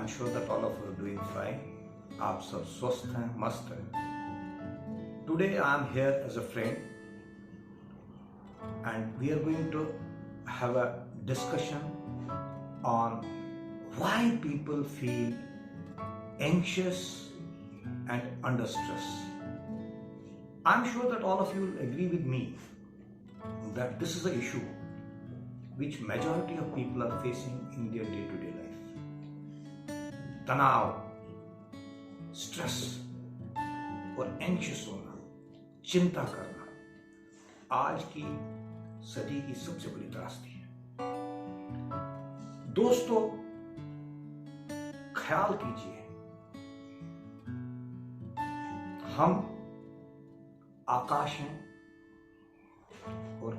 I'm sure that all of you are doing fine. आप सब स्वस्थ हैं, मस्त हैं. Today I'm here as a friend and we are going to have a discussion on why people feel anxious and under stress. I'm sure that all of you will agree with me that this is an issue which majority of people are facing in their day-to-day life. तनाव, stress और anxious होना, चिंता करना आज की सदी की सबसे बड़ी त्रासदी है. दोस्तों, ख्याल कीजिए, हम आकाश हैं और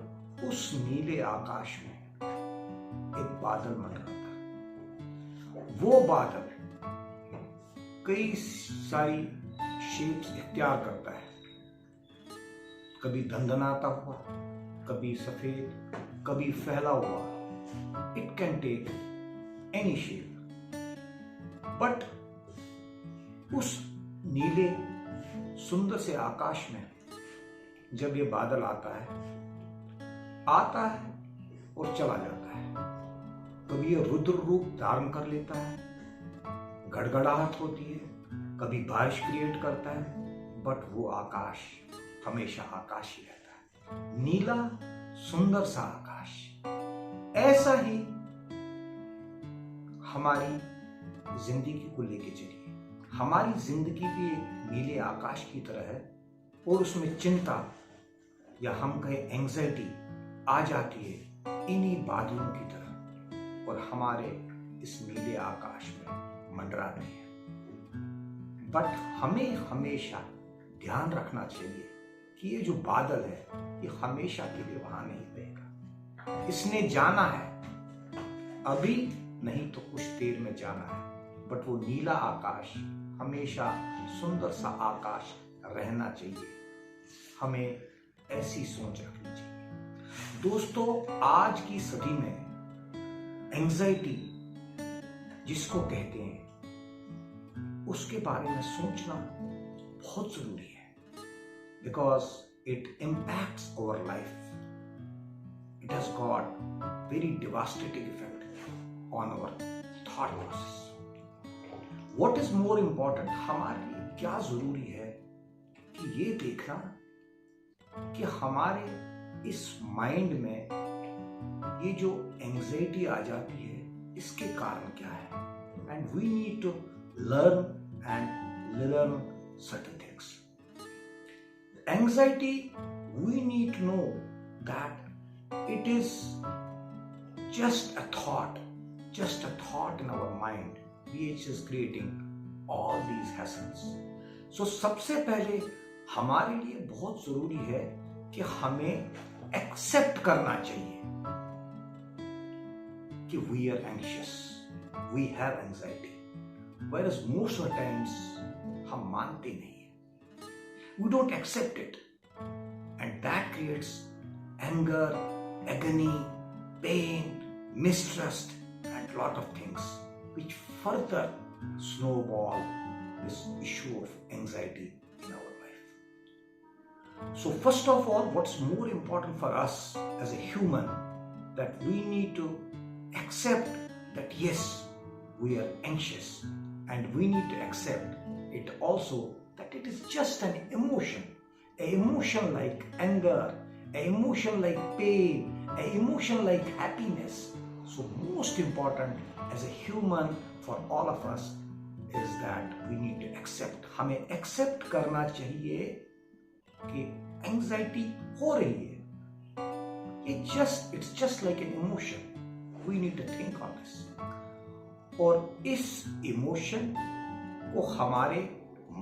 उस नीले आकाश में एक बादल मंडराता है. वो बादल कई सारी शेप्स इख्तियार करता है. कभी दंदनाता हुआ, कभी सफेद, कभी फैला हुआ. It can take any shape. But उस नीले सुंदर से आकाश में जब ये बादल आता है और चला जाता है. कभी ये रुद्र रूप धारण कर लेता है, गड़गड़ाहट होती है, कभी बारिश क्रिएट करता है, बट वो आकाश हमेशा आकाश ही रहता है. नीला सुंदर सा आकाश. ऐसा ही हमारी जिंदगी को लेके चलिए. हमारी जिंदगी भी एक नीले आकाश की तरह है और उसमें चिंता या हम कहें एंजाइटी आ जाती है इन्हीं बादलों की तरह और हमारे इस नीले आकाश में मंडराते हैं. बट हमें हमेशा ध्यान रखना चाहिए कि ये जो बादल है ये हमेशा के लिए वहां नहीं रहेगा. इसने जाना है, अभी नहीं तो कुछ देर में जाना है. बट वो नीला आकाश हमेशा सुंदर सा आकाश रहना चाहिए. हमें ऐसी सोच रखनी चाहिए. दोस्तों, आज की सदी में एंजाइटी जिसको कहते हैं उसके बारे में सोचना बहुत जरूरी है. Because it impacts our life. It has got very devastating effect on our thought process. What is more important, हमारे लिए क्या जरूरी है कि ये देखना कि हमारे इस माइंड में ये जो एंजाइटी आ जाती है इसके कारण क्या है. And we need to learn certain things. Anxiety, we need to know that it is just a thought in our mind which is creating all these hassles. So सबसे पहले हमारे लिए बहुत जरूरी है कि हमें एक्सेप्ट करना चाहिए कि we are anxious, we have anxiety. Whereas most of the times हम मानते नहीं हैं. We don't accept it, and that creates anger, agony, pain, mistrust, and lot of things which further snowball this issue of anxiety in our life. So first of all, what's more important for us as a human, that we need to accept that yes, we are anxious. And we need to accept it also that it is just an emotion like anger, an emotion like pain, an emotion like happiness. So most important as a human for all of us is that we need to accept. हमें accept करना चाहिए कि anxiety हो रही है. It's just like an emotion. We need to think on this. और इस emotion को हमारे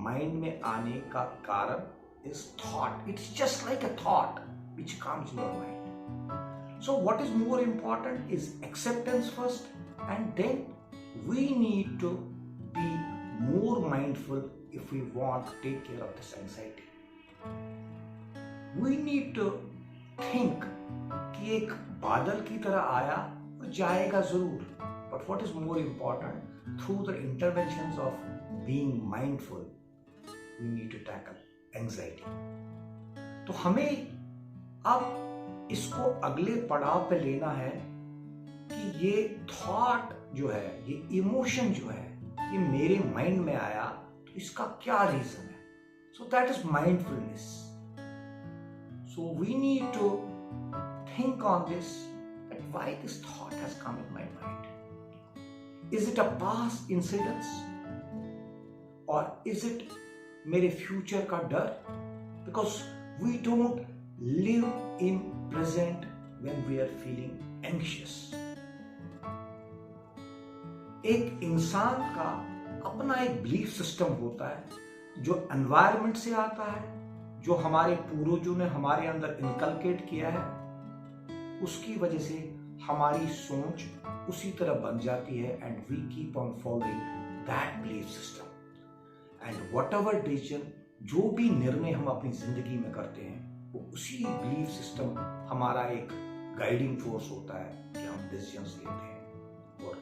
माइंड में आने का कारण is thought. It's just like a thought which comes in your mind. So what is more important is acceptance first, and then we need to be more mindful if we want to take care of this anxiety. We need to think कि एक बादल की तरह आया और जाएगा जरूर. But what is more important, through the interventions of being mindful, we need to tackle anxiety. तो हमें अब इसको अगले पड़ाव पे लेना है कि ये थॉट जो है, ये इमोशन जो है, ये मेरे माइंड में आया तो इसका क्या रीजन है. So that is mindfulness. So we need to think on this, that why this thought has come in my mind. Is it a past incidents or is it मेरे future का डर? Because we don't live in present when we are feeling anxious. एक इंसान का अपना एक belief system होता है जो एनवायरनमेंट से आता है, जो हमारे पूर्वजों ने हमारे अंदर इनकलकेट किया है. उसकी वजह से हमारी सोच उसी तरह बन जाती है and we keep on following that belief system. And whatever decision, जो भी निर्णय हम अपनी जिंदगी में करते हैं, वो उसी बिलीफ सिस्टम हमारा एक गाइडिंग फोर्स होता है कि हम डिसीजंस लेते हैं. और